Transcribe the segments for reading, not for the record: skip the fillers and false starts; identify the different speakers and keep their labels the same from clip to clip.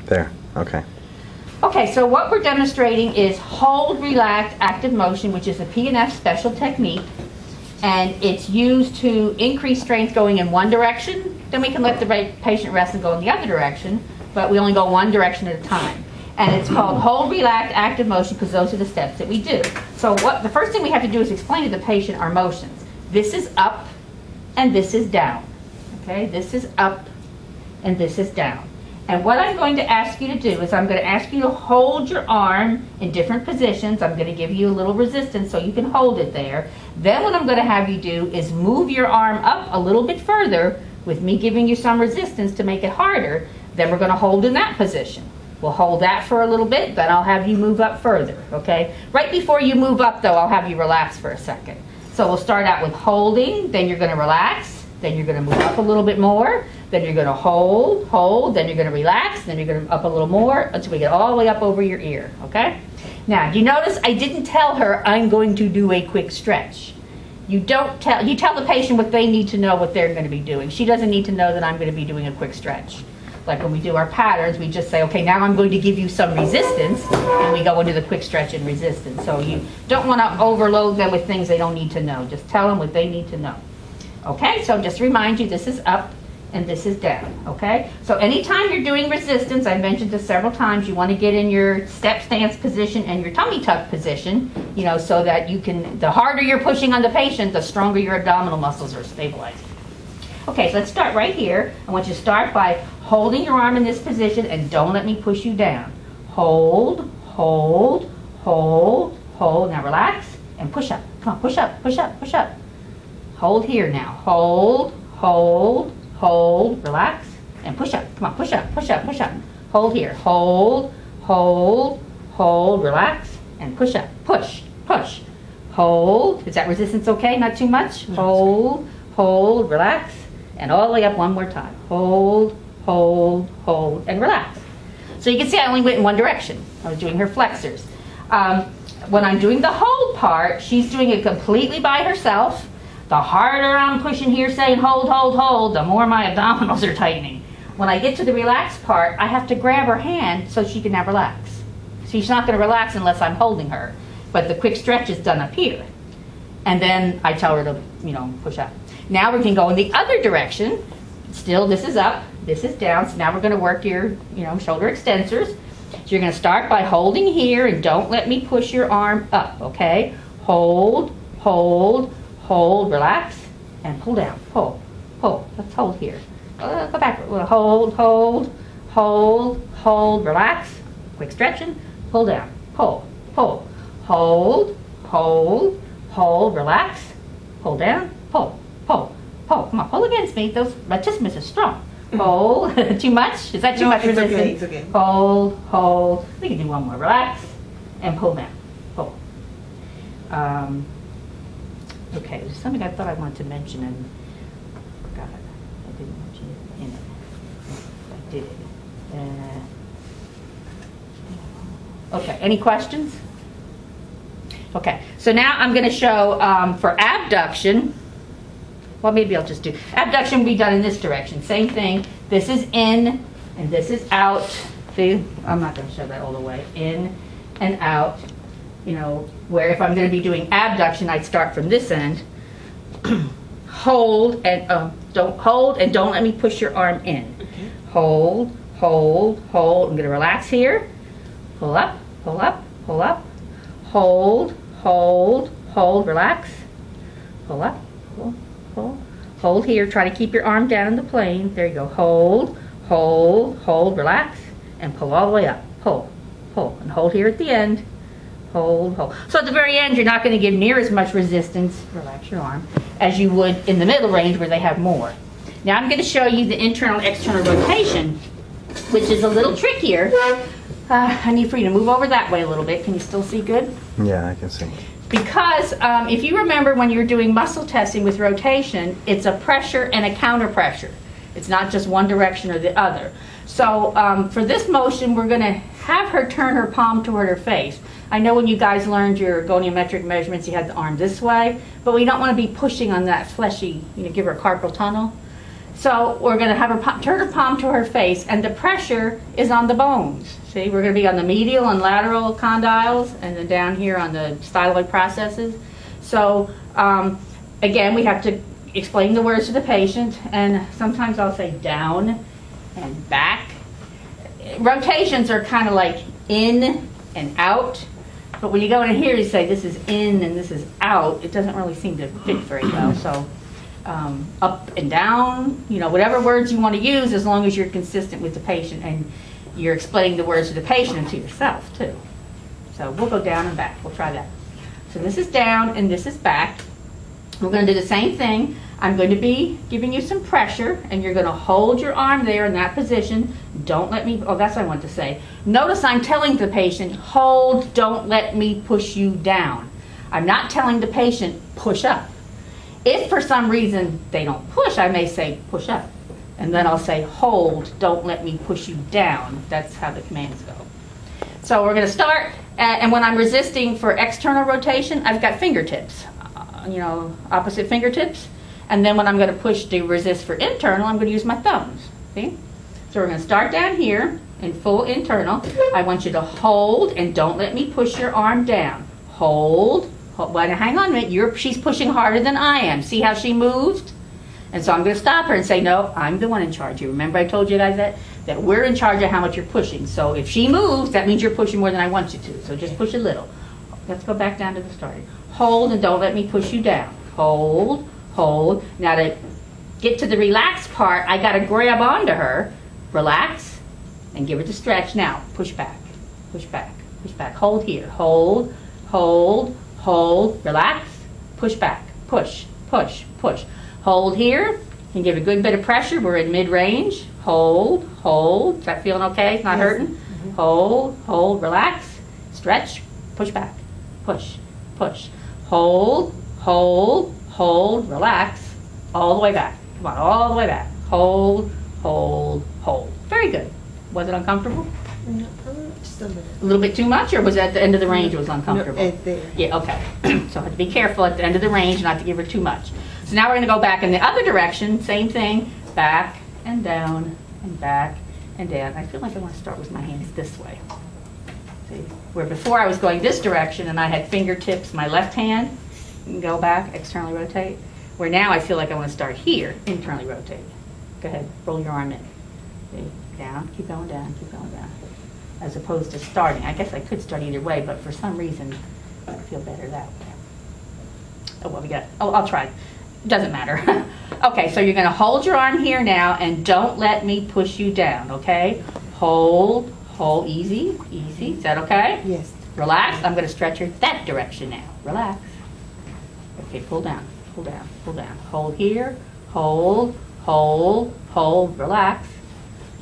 Speaker 1: There. Okay.
Speaker 2: Okay, so what we're demonstrating is hold, relax, active motion, which is a P&F special technique. And it's used to increase strength going in one direction. Then we can let the patient rest and go in the other direction. But we only go one direction at a time. And it's called hold, relax, active motion because those are the steps that we do. So the first thing we have to do is explain to the patient our motions. This is up and this is down. Okay, this is up and this is down. And what I'm going to ask you to do is I'm going to ask you to hold your arm in different positions. I'm going to give you a little resistance so you can hold it there. Then what I'm going to have you do is move your arm up a little bit further with me giving you some resistance to make it harder. Then we're going to hold in that position. We'll hold that for a little bit, then I'll have you move up further, okay? Right before you move up, though, I'll have you relax for a second. So we'll start out with holding, then you're going to relax, then you're going to move up a little bit more, then you're going to hold, then you're going to relax, then you're going to up a little more until we get all the way up over your ear, okay? Now, you notice I didn't tell her I'm going to do a quick stretch. You tell the patient what they need to know what they're going to be doing. She doesn't need to know that I'm going to be doing a quick stretch. Like when we do our patterns, we just say, okay, now I'm going to give you some resistance, and we go into the quick stretch and resistance. So you don't want to overload them with things they don't need to know. Just tell them what they need to know. Okay, so just to remind you, this is up and this is down, okay? So anytime you're doing resistance, I mentioned this several times, you want to get in your step stance position and your tummy tuck position, you know, so that you can, the harder you're pushing on the patient, the stronger your abdominal muscles are stabilizing. Okay, so let's start right here. I want you to start by holding your arm in this position and don't let me push you down. Hold, hold, hold, hold. Now relax and push up. Come on, push up, push up, push up. Hold here now. Hold, hold, hold, relax, and push up. Come on, push up, push up, push up. Hold here. Hold, hold, hold, relax, and push up. Push, push. Hold. Is that resistance okay? Not too much? Hold, hold, relax, and all the way up one more time. Hold, hold, hold, and relax. So you can see I only went in one direction. I was doing her flexors. When I'm doing the hold part, she's doing it completely by herself. The harder I'm pushing here saying hold, hold, hold, the more my abdominals are tightening. When I get to the relax part, I have to grab her hand so she can now relax. She's not going to relax unless I'm holding her. But the quick stretch is done up here. And then I tell her to, you know, push up. Now we can go in the other direction. Still, this is up, this is down. So now we're going to work your, you know, shoulder extensors. So you're going to start by holding here and don't let me push your arm up, okay? Hold, hold, hold, relax, and pull down. Pull, pull. Let's hold here. Go back. Hold, hold, hold, hold, relax. Quick stretching. Pull down. Pull, pull. Hold, hold, hold, relax. Pull down. Pull, pull, pull. Come on, pull against me. Those latissimus is strong. Hold. Too much? Is that too much resistance?
Speaker 3: Okay, it's okay.
Speaker 2: Hold, hold. We can do one more. Relax and pull down. Pull. Okay, there's something I thought I wanted to mention and forgot. I didn't mention it in it. I did. Okay, any questions? Okay, so now I'm going to show for abduction. Well, maybe I'll just do abduction will be done in this direction. Same thing. This is in and this is out. See, I'm not going to show that all the way. In and out. You know, where if I'm going to be doing abduction, I'd start from this end. Hold and don't let me push your arm in. Okay. Hold, hold, hold. I'm going to relax here. Pull up, pull up, pull up. Hold, hold, hold. Relax. Pull up, pull, pull. Hold here. Try to keep your arm down in the plane. There you go. Hold, hold, hold. Relax, and pull all the way up. Pull, pull, and hold here at the end. Hold, hold. So at the very end, you're not going to give near as much resistance, relax your arm, as you would in the middle range where they have more. Now I'm going to show you the internal external rotation, which is a little trickier. I need for you to move over that way a little bit. Can you still see good?
Speaker 1: Yeah, I can see.
Speaker 2: Because if you remember when you're doing muscle testing with rotation, it's a pressure and a counter pressure. It's not just one direction or the other. So for this motion, we're going to have her turn her palm toward her face. I know when you guys learned your goniometric measurements, you had the arm this way, but we don't want to be pushing on that fleshy, you know, give her a carpal tunnel. So we're going to have her turn her palm to her face, and the pressure is on the bones. See, we're going to be on the medial and lateral condyles, and then down here on the styloid processes. So again, we have to explain the words to the patient, and sometimes I'll say down and back. Rotations are kind of like in and out, but when you go in here, you say this is in and this is out. It doesn't really seem to fit very well. So up and down, you know, whatever words you want to use, as long as you're consistent with the patient and you're explaining the words to the patient and to yourself too. So we'll go down and back. We'll try that. So this is down and this is back. We're going to do the same thing. I'm going to be giving you some pressure, and you're going to hold your arm there in that position. Don't let me, oh, that's what I want to say. Notice I'm telling the patient, hold, don't let me push you down. I'm not telling the patient, push up. If for some reason they don't push, I may say, push up. And then I'll say, hold, don't let me push you down. That's how the commands go. So we're going to start, and when I'm resisting for external rotation, I've got fingertips, you know, opposite fingertips. And then when I'm going to push to resist for internal, I'm going to use my thumbs. See? So we're going to start down here in full internal. I want you to hold, and don't let me push your arm down. Hold. Well, hang on a minute. She's pushing harder than I am. See how she moved? And so I'm going to stop her and say, no, I'm the one in charge. You remember I told you guys that we're in charge of how much you're pushing. So if she moves, that means you're pushing more than I want you to. So just push a little. Let's go back down to the starting. Hold, and don't let me push you down. Hold, hold. Now to get to the relaxed part, I got to grab onto her, relax, and give her the stretch. Now, push back, push back, push back. Hold here. Hold, hold, hold, relax, push back, push, push, push. Hold here, and give a good bit of pressure. We're in mid-range. Hold, hold. Is that feeling okay? It's not hurting? Mm-hmm. Hold, hold, relax, stretch, push back, push, push. Hold, hold, hold, relax, all the way back. Come on, all the way back. Hold, hold, hold. Very good. Was it uncomfortable?
Speaker 1: No, just a little.
Speaker 2: A little bit too much, or was that at the end of the range it was uncomfortable?
Speaker 1: No, there.
Speaker 2: Yeah, okay. So I have to be careful at the end of the range not to give her too much. So now we're going to go back in the other direction, same thing, back and down and back and down. I feel like I want to start with my hands this way. See, where before I was going this direction and I had fingertips, my left hand, you can go back, externally rotate. Where now I feel like I want to start here, internally rotate. Go ahead, roll your arm in. See, down, keep going down, keep going down. As opposed to starting. I guess I could start either way, but for some reason I feel better that way. Oh, what we got? Oh, I'll try. Doesn't matter. Okay, so you're going to hold your arm here now, and don't let me push you down, okay? Hold, hold, easy, easy. Is that okay?
Speaker 1: Yes.
Speaker 2: Relax. I'm going to stretch her that direction now. Relax. Okay, pull down, pull down, pull down. Hold here, hold, hold, hold, relax.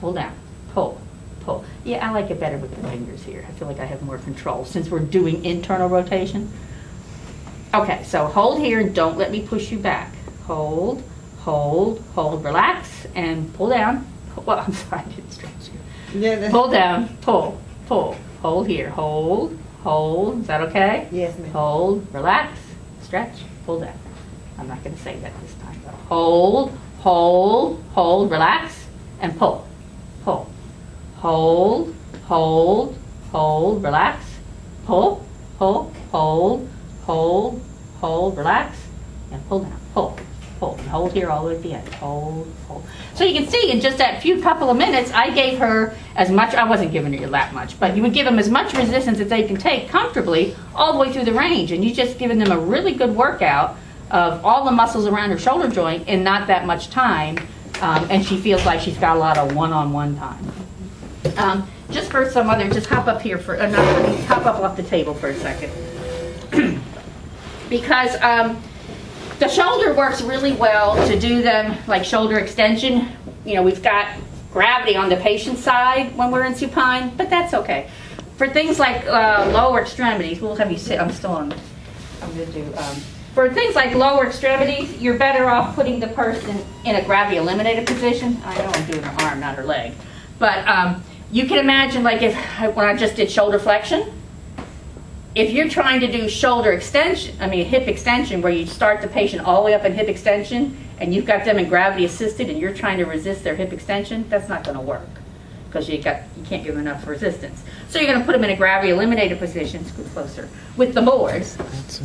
Speaker 2: Pull down, pull, pull. Yeah, I like it better with the fingers here. I feel like I have more control since we're doing internal rotation. Okay, so hold here and don't let me push you back. Hold, hold, hold, relax, and pull down. Well, I'm sorry, I didn't stretch you.
Speaker 1: Yeah,
Speaker 2: pull down, pull, pull. Hold here, hold, hold. Is that okay?
Speaker 1: Yes, ma'am.
Speaker 2: Hold, relax, stretch, pull down. I'm not going to say that this time, though. Hold, hold, hold, relax, and pull, pull. Hold, hold, hold, relax, pull, pull, hold, hold, hold, relax, and pull down, pull, pull, and hold here all the way at the end, hold, hold. So you can see in just that few couple of minutes, I gave her as much, I wasn't giving her that much, but you would give them as much resistance as they can take comfortably all the way through the range, and you just given them a really good workout of all the muscles around her shoulder joint in not that much time, and she feels like she's got a lot of one-on-one time. Just for some other, just hop up here for, hop up off the table for a second. Because the shoulder works really well to do them like shoulder extension. You know, we've got gravity on the patient's side when we're in supine, but that's okay. For things like lower extremities, we'll have you sit, I'm going to do, for things like lower extremities, you're better off putting the person in a gravity eliminated position. I know I'm doing her arm, not her leg. But you can imagine like when I just did shoulder flexion, if you're trying to do shoulder extension, hip extension, where you start the patient all the way up in hip extension, and you've got them in gravity assisted and you're trying to resist their hip extension, that's not going to work because you can't give them enough resistance. So you're going to put them in a gravity eliminated position, scoot closer, with the boards.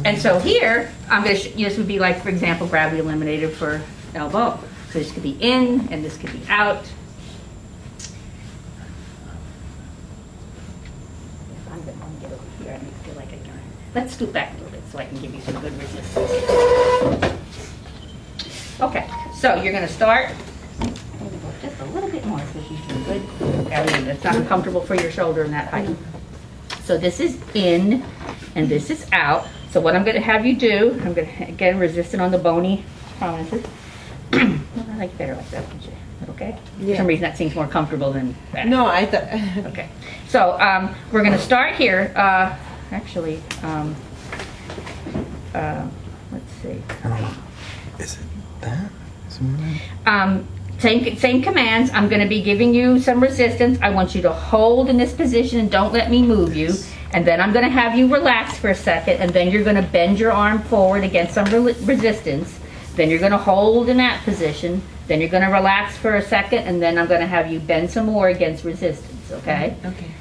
Speaker 2: And so here, I'm going to this would be like, for example, gravity eliminated for elbow. So this could be in and this could be out. I'm going to get over here. I feel like let's scoot back a little bit so I can give you some good resistance. Okay, so you're going to start just a little bit more so she's doing good. It's not uncomfortable for your shoulder in that height. So this is in and this is out. So what I'm going to have you do, I'm going to, again, resist it on the bony prominences. I like better like that, don't you? Is that okay?
Speaker 1: Yeah.
Speaker 2: For some reason that seems more comfortable than that.
Speaker 1: No, I thought.
Speaker 2: Okay. So we're going to start here. Actually, let's see.
Speaker 3: Is it that?
Speaker 2: Same commands. I'm going to be giving you some resistance. I want you to hold in this position and don't let me move you. And then I'm going to have you relax for a second, and then you're going to bend your arm forward against some resistance. Then you're going to hold in that position. Then you're going to relax for a second, and then I'm going to have you bend some more against resistance, okay?
Speaker 1: Okay.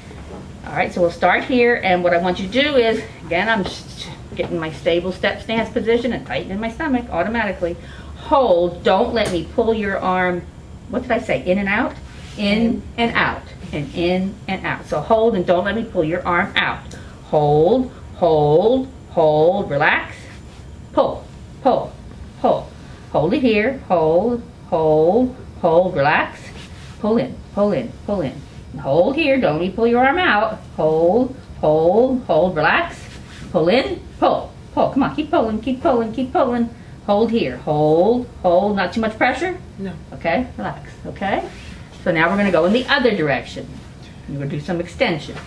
Speaker 2: All right, so we'll start here, and what I want you to do is, again, I'm just getting my stable step stance position and tightening my stomach automatically. Hold, don't let me pull your arm, what did I say, in and out? In and out, and in and out. So hold and don't let me pull your arm out. Hold, hold, hold, relax, pull, pull, pull. Hold it here, hold, hold, hold, relax, pull in, pull in, pull in. Hold here, don't let me pull your arm out. Hold, hold, hold, relax, pull in, pull, pull. Come on, keep pulling, keep pulling, keep pulling. Hold here, hold, hold, not too much pressure?
Speaker 1: No.
Speaker 2: Okay, relax, okay? So now we're going to go in the other direction. We're going to do some extension.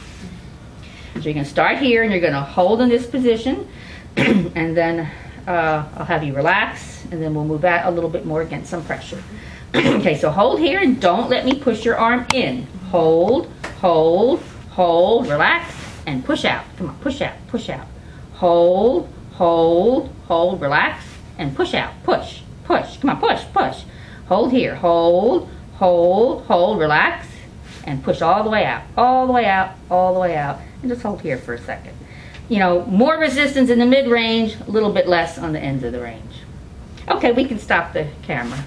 Speaker 2: So you're going to start here and you're going to hold in this position and then I'll have you relax and then we'll move out a little bit more against some pressure. Okay, so hold here and don't let me push your arm in. Hold, hold, hold, relax, and push out. Come on, push out, push out. Hold, hold, hold, relax, and push out. Push, push. Come on, push, push. Hold here. Hold, hold, hold, relax, and push all the way out, all the way out, all the way out. And just hold here for a second. You know, more resistance in the mid-range, a little bit less on the ends of the range. Okay, we can stop the camera.